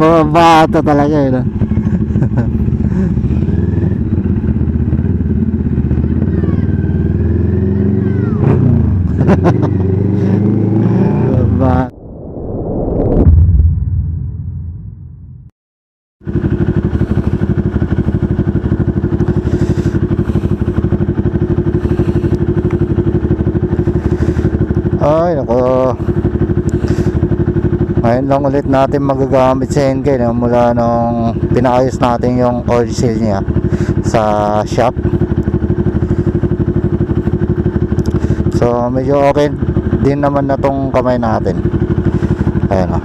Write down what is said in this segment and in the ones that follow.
Mga bata talaga yun, no? Ba ay nako, ngayon lang ulit natin magagamit si NK, no? Mula nung pinaayos natin yung oil seal niya sa shop. So medyo okay din naman na tong kamay natin. Ayan,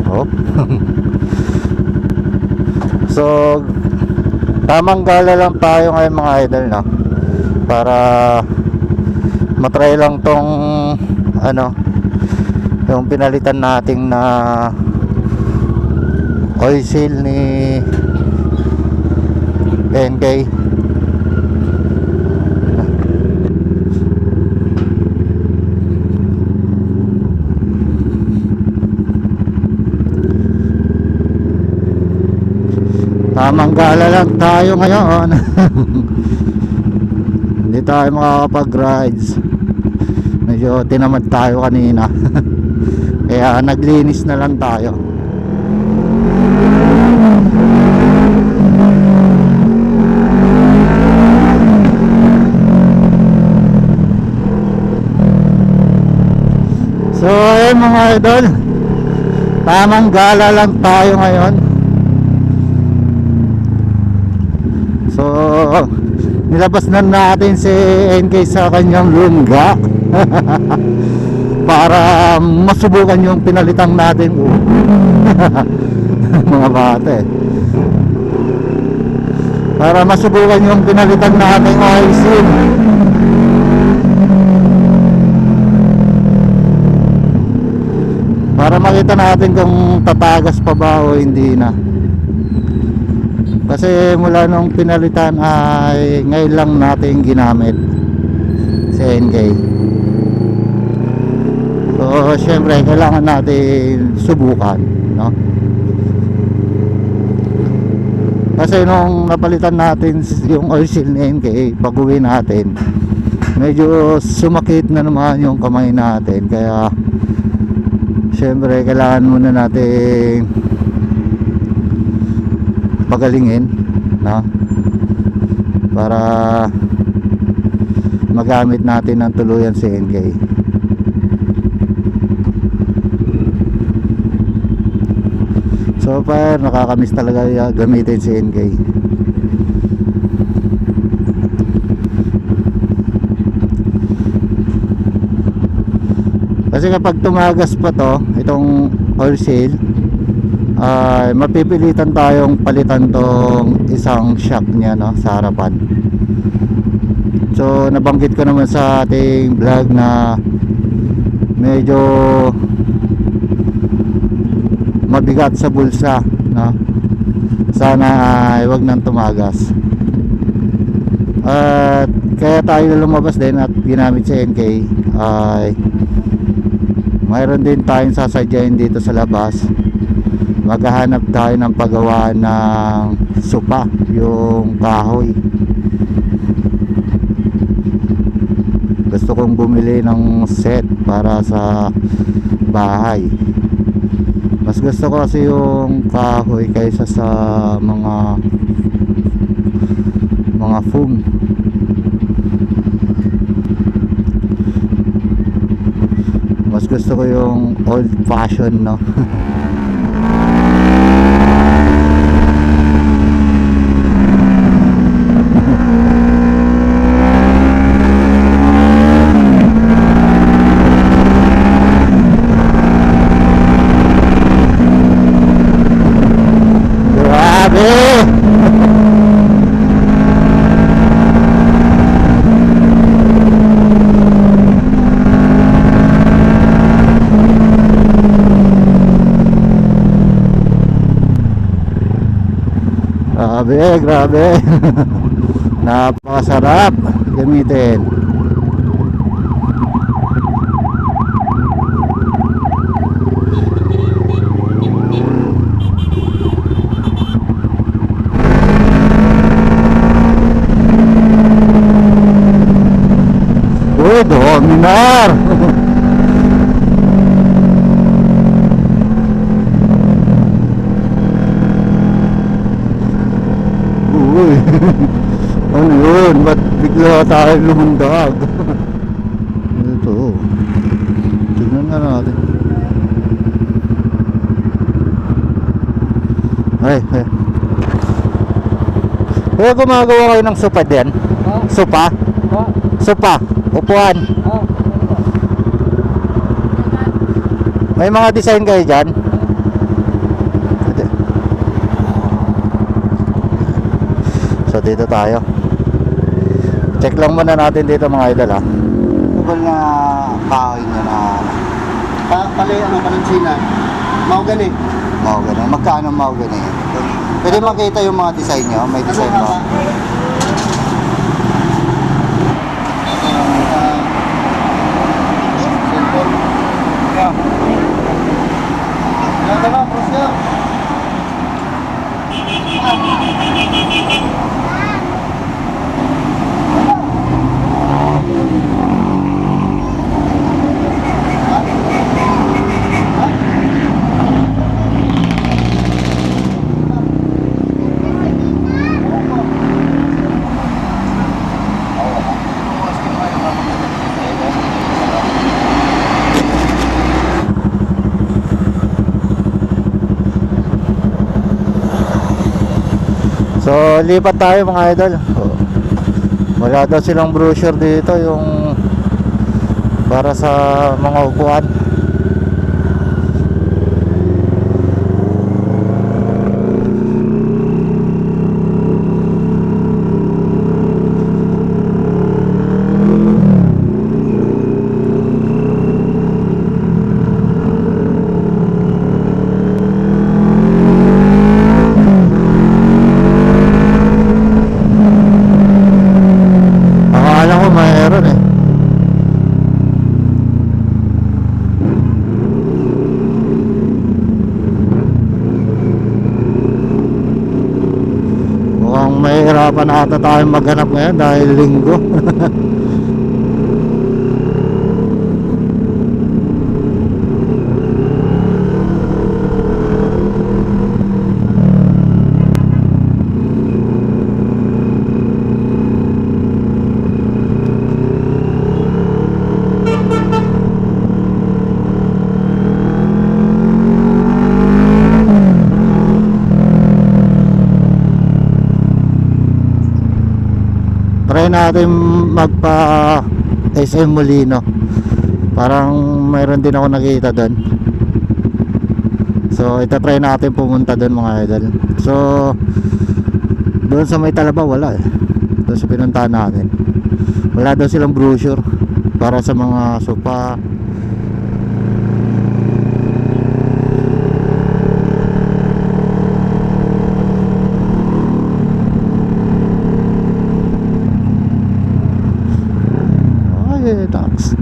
oh. So tamang gala lang tayo ngayon mga idol, no? Para matry lang tong ano, yung pinalitan nating na oil seal ni NK. Tamang gala lang tayo ngayon. Hindi tayo makakapag-rides. Medyo tinamad tayo kanina. Kaya naglinis na lang tayo. So ayun mga idol, tamang gala lang tayo ngayon. So nilabas na natin si NK sa kanyang lungga para masubukan yung pinalitan natin. Mga bata eh. Para masubukan yung pinalitan natin oil seal. Para makita natin kung tatagas pa ba o hindi na. Kasi mula nung pinalitan ay ngayon lang natin ginamit si NK. So syempre kailangan natin subukan, no? Kasi nung napalitan natin yung oil seal ni NK, pag-uwi natin medyo sumakit na naman yung kamay natin. Kaya syempre kailangan muna natin pagalingin, no? Para magamit natin ng tuluyan si NK. So far nakakamiss talaga gamitin si NK. Kasi kapag tumagas pa to, itong oil seal, ay mapipilitan tayong palitan tong isang shock niya, no, sa harapan. So nabanggit ko naman sa ating vlog na medyo mabigat sa bulsa, no? Sana ay wag nang tumagas. At kaya tayo lumabas din at ginamit si NK ay mayroon din tayong sasadyain dito sa labas. Maghahanap tayo ng paggawa ng sopa, yung kahoy. Gusto kong bumili ng set para sa bahay. Mas gusto ko kasi yung kahoy kaysa sa mga foam. Mas gusto ko yung old fashion, no? Grabe, grabe. Napakasarap gamitin. Uy, Dominar. Uy. Ano yun? Ba't bigla tayo lumundag? Ito. Tignan nga natin. Ay. Kaya gumagawa kayo ng sopa din? Sopa? Sopa? Upuan? May mga design kayo dyan? So dito tayo. Check lang muna natin dito mga idol ha. Kubal na kahoy niya na pali ano palanchina. Mahogany. Mahogany. Magkano mahogany? Pwede makita yung mga design nyo? May design mo? So lipat tayo mga idol. Wala daw silang brochure dito yung para sa mga upuan. Mahirapan na ata tayo maghanap ngayon dahil linggo. Try natin magpa SM Molino. Parang mayroon din ako nakita doon. So itatry natin pumunta doon mga idol. So doon sa may Talaba wala eh. Doon sa pinuntahan natin wala daw silang brochure para sa mga sopa. Tax.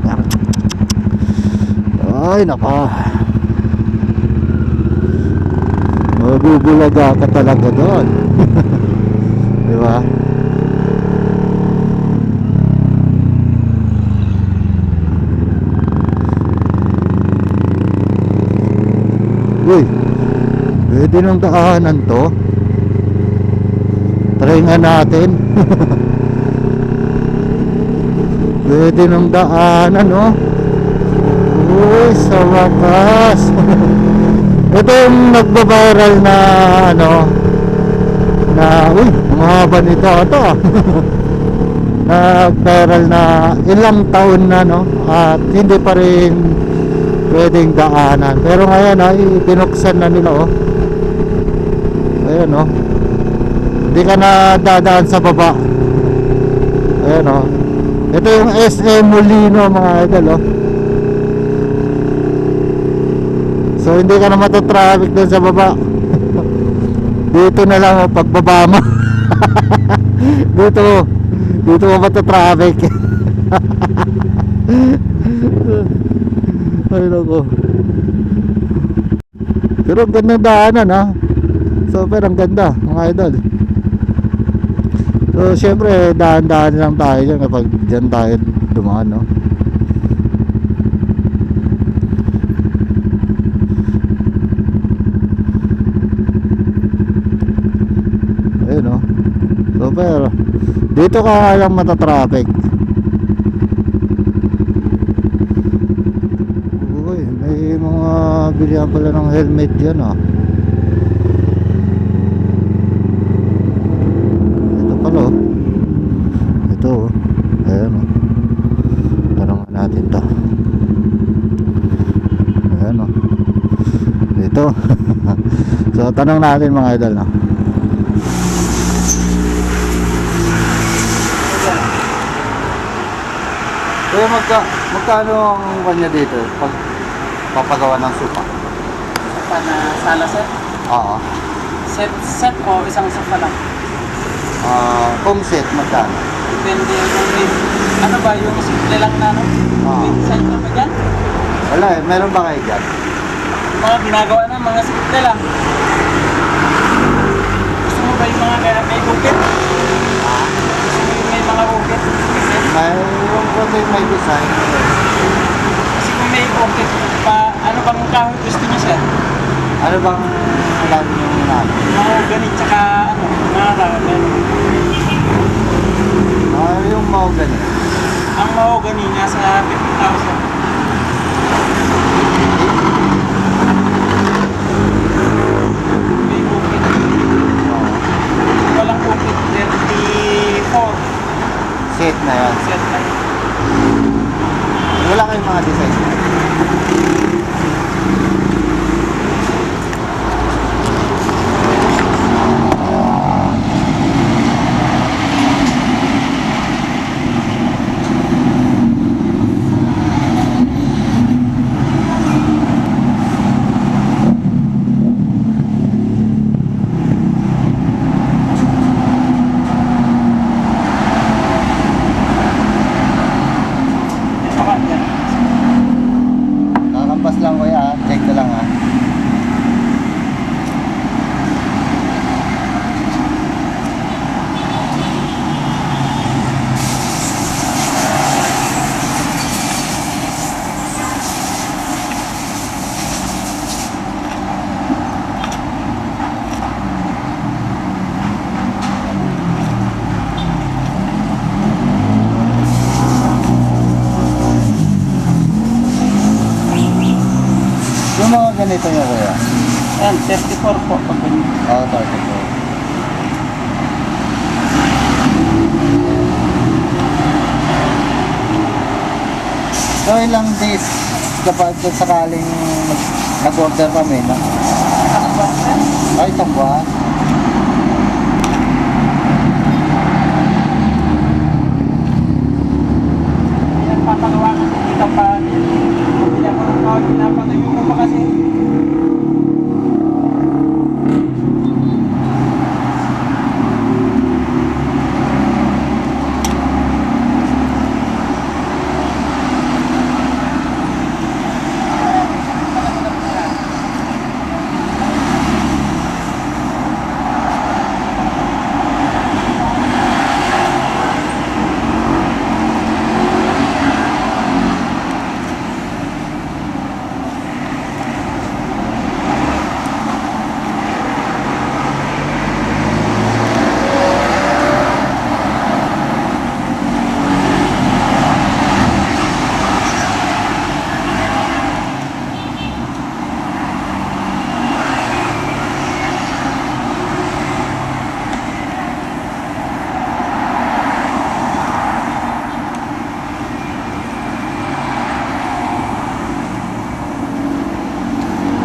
Ay naka, mabubulaga ka talaga doon. Diba? Uy, pwede nang daanan to. Try nga natin. Pwede nang daanan, no? Uy, sa wakas. Ito yung nagbabiral na ano, na uy, mahaba nito ito. Nag-viral na ilang taon na, no? At hindi pa rin pwedeng daanan. Pero ngayon ay binuksan na nila, oh. Ayan, oh. Hindi ka na dadaan sa baba. Ayan, oh. Ito yung SM Molino mga idol, oh. So hindi ka na matotraffic doon sa baba. Dito na lang, oh, pagbaba mo. dito mo mata-traffic. Ay nako. Pero ang ganda ng daanan ha. Super ang ganda mga idol. So syempre dahan-dahan lang tayo dyan kapag dyan tayo dumaan no. Ayun no. Super. Dito ka lang mata-traffic. Uy, may mga bilihan pala ng helmet dyan ah. Ito pala oh. Ito oh. Ayan oh. Tanong natin to. Ayan oh. Ito. So tanong natin mga idol no. Kaya magkano ang kanya dito pag papagawa ng sopa? Sofa na sala set? Oo. Set o isang sofa lang? Home set magkano? Depende kung may, ano ba, yung simple lang na ano? May design ka ba dyan? Wala eh, meron ba kayo dyan? Mga ginagawa na, mga simple lang. Gusto mo ba yung mga may bukit? Gusto mo yung may mga bukit? Kasi May design. kung may bukit, ano bang kahoy gusto niyo sir? Ano bang alam nyo natin? Mga ganit tsaka ano, mga ramen. Yung mahogany. Ang mahogany nasa 50,000. May bukit. Walang bukit, 34. Set na yan. Set na yun. Wala kayong mga design. Kakampas lang kuya ha. Check ko lang ha. Yung mga ganito nyo kuya. Ayan, 34 po pag ganyan. Oo, 34. So ilang days kapag sakaling nag-order kami na Ano ba sir? ay isang buwan. Pinagpapagawa kasi dito pa. Bumili ako ng kahoy, pinapatayo mo pa kasi.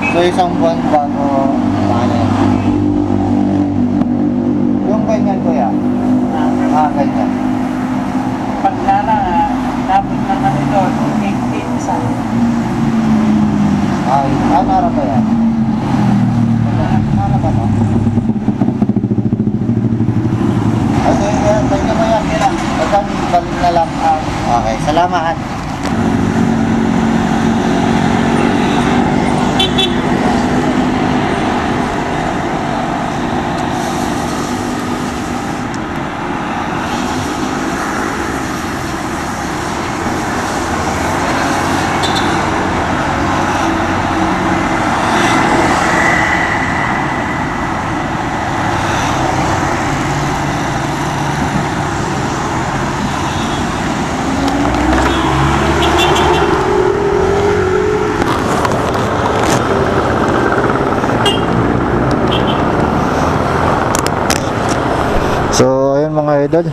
So isang buwan bago paano? Yung ganyan kuya. Ganyan. Pag nabot na kami doon, 8 isa. Ay, harap ba yan? Harap ba no? pwede mo yan, kailan? Pagkan balik na lang. Okay, salamat. So ayun mga idol,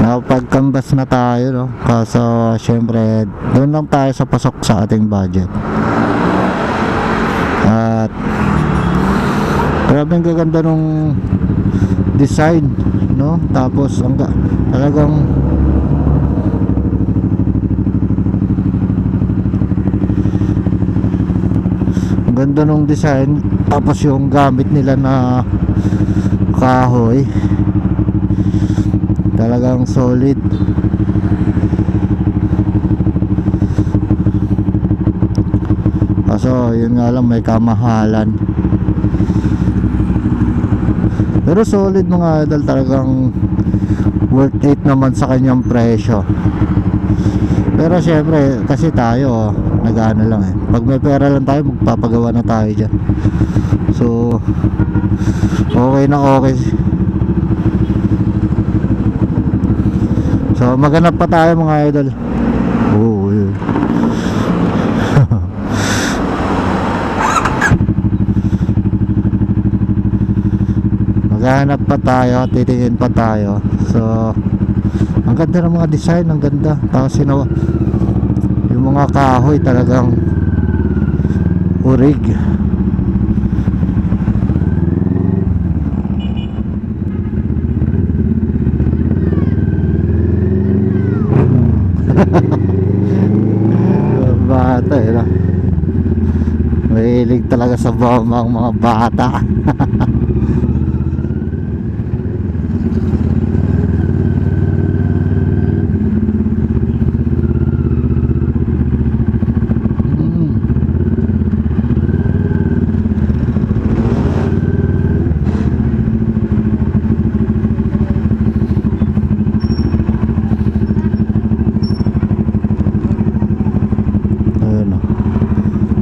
nakapagkambas na tayo, no? Kaso syempre doon lang tayo sa pasok sa ating budget. At grabe ang gaganda nung design, no? Tapos talagang ang ganda nung design. Tapos yung gamit nila na kahoy talagang solid. Kaso yun nga lang, may kamahalan. Pero solid mga idol, talagang worth it naman sa kanyang presyo. Pero syempre kasi tayo nag-ano lang eh, pag may pera lang tayo magpapagawa na tayo dyan. So okay na okay. So maghanap pa tayo mga idol. Oo, yun. Maghanap pa tayo, titingin pa tayo. So ang ganda ng mga design, ang ganda. Tapos yung mga kahoy talagang urig. Bata eh, no? Mahilig talaga sa bomba ang mga bata.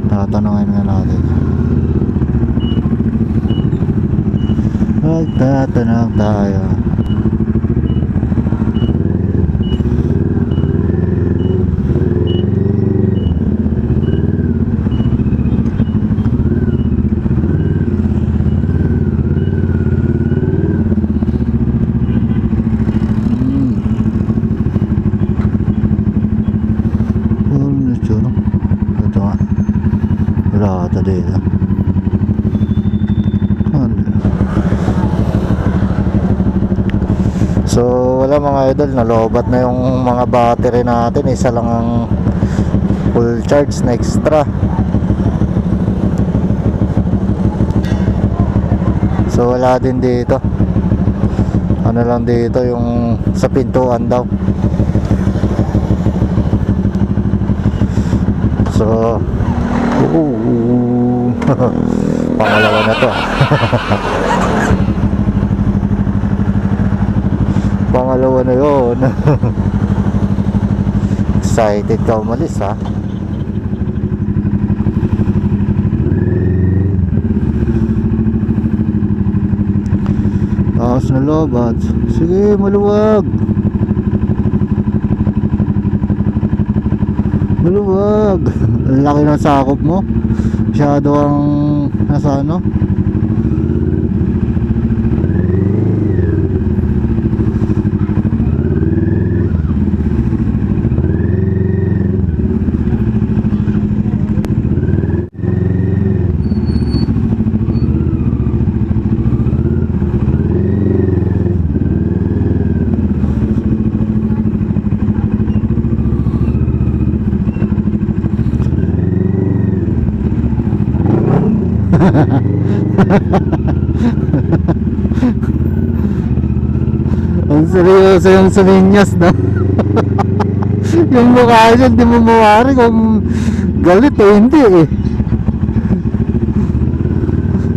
Tatanungin nga natin. Magtatanong tayo. Dito. So wala mga idol, nalobat na yung mga battery natin. Isa lang ang full charge na extra. So wala din dito. Ano lang dito yung sa pintuan daw. So pangalawa na to. Pangalawa na yun. Excited ka umalis ha. Tapos na lobat. Sige, maluwag. Maluwag. Ang laki ng sakop mo. Masyado ang nasa ano. Ang seryoso yung suminyas na. Yung mukha niya, hindi mo mawari kung galit o hindi eh.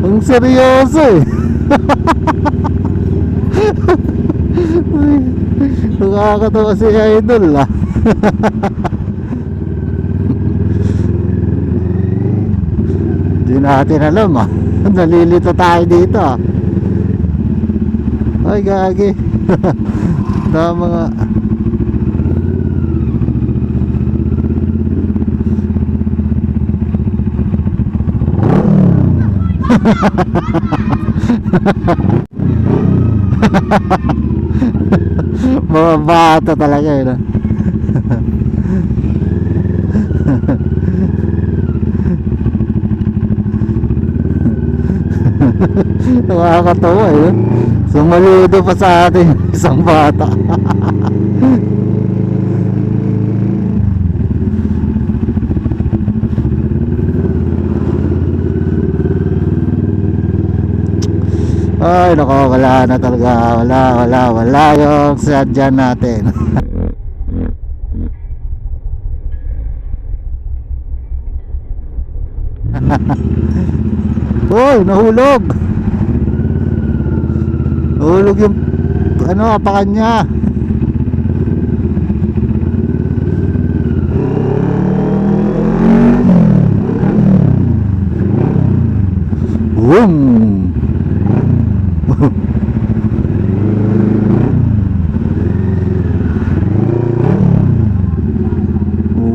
Ang seryoso eh. Uy, nakakatawa si Idol ah. Di natin alam ah. Nalilito tayo dito ah. Ay gagi. Tama nga. Mga bata talaga yun ah. Nakakatawa eh. Sumaludo pa sa atin isang bata. Ay nako, wala na talaga. Wala yung sadya natin. Uy, nahulog. Nahulog yung ano, apakan niya. Boom.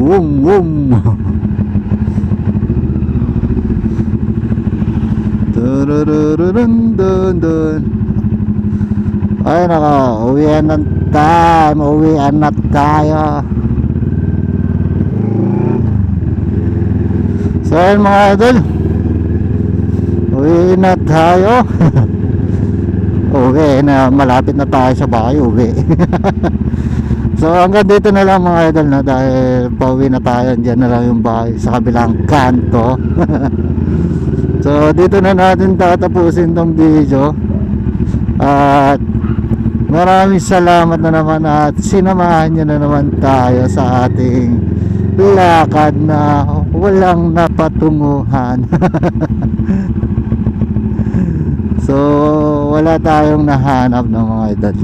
Boom. Dun. Ay nako, uwian na tayo. So ayun mga idol, uwi na tayo. Uwi na, malapit na tayo sa bahay, uwi. So hanggang dito na lang mga idol na, dahil pauwi na tayo. Diyan na lang yung bahay sa kabilang kanto. So dito na natin tatapusin tong video. At maraming salamat na naman at sinamahan nyo na naman tayo sa ating lakad na walang napatunguhan. So wala tayong nahanap ng mga idol.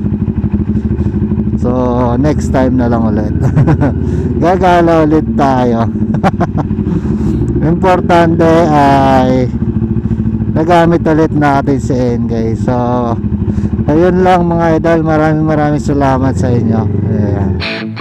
So next time na lang ulit. Gagala ulit tayo. Importante ay nagamit ulit natin si Engay. So ayun lang mga idol, maraming salamat sa inyo. Ayan.